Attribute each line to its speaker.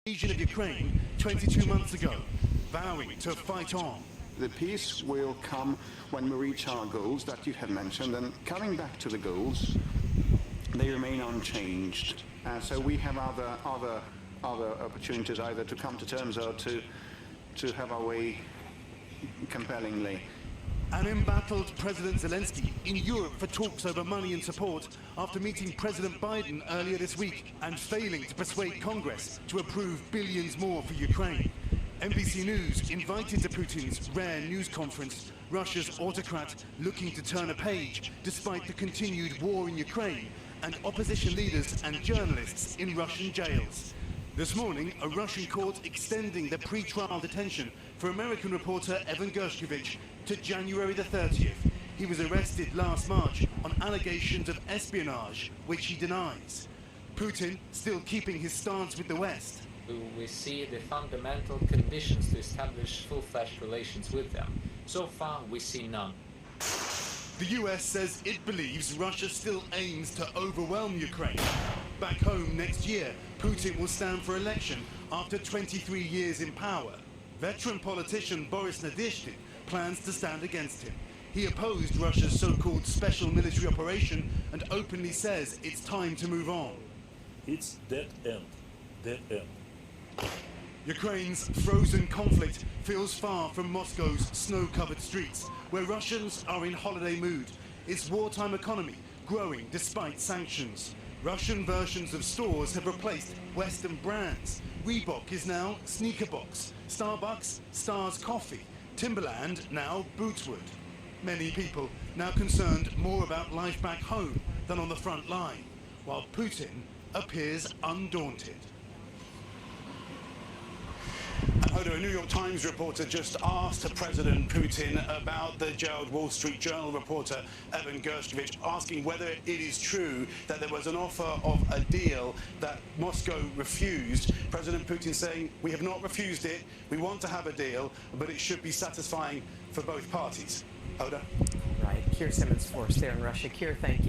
Speaker 1: invasion of Ukraine 22 months ago, vowing to fight on.
Speaker 2: The peace will come when we reach our goals that you have mentioned, and coming back to the goals, they remain unchanged. So we have other opportunities either to come to terms or to have our way compellingly.
Speaker 1: An embattled President Zelensky in Europe for talks over money and support after meeting President Biden earlier this week and failing to persuade Congress to approve billions more for Ukraine. NBC News invited to Putin's rare news conference Russia's autocrat looking to turn a page despite the continued war in Ukraine and opposition leaders and journalists in Russian jails. This morning, a Russian court extending the pre-trial detention for American reporter Evan Gershkovich to January the 30th. He was arrested last March on allegations of espionage, which he denies. Putin still keeping his stance with the West.
Speaker 3: We see the fundamental conditions to establish full-fledged relations with them. So far, we see none.
Speaker 1: The US says it believes Russia still aims to overwhelm Ukraine. Back home next year, Putin will stand for election after 23 years in power. Veteran politician Boris Nadezhdin plans to stand against him. He opposed Russia's so-called special military operation and openly says it's time to move on.
Speaker 4: It's dead end. Dead end.
Speaker 1: Ukraine's frozen conflict feels far from Moscow's snow-covered streets, where Russians are in holiday mood. Its wartime economy growing despite sanctions. Russian versions of stores have replaced Western brands. Reebok is now Sneakerbox, Starbucks, Stars Coffee, Timberland now Bootswood. Many people now concerned more about life back home than on the front line, while Putin appears undaunted. A New York Times reporter just asked President Putin about the jailed Wall Street Journal reporter Evan Gershkovich, asking whether it is true that there was an offer of a deal that Moscow refused. President Putin saying, "We have not refused it, we want to have a deal, but it should be satisfying for both parties." Hoda?
Speaker 5: Right. Keir Simmons forced there in Russia. Keir, thank you.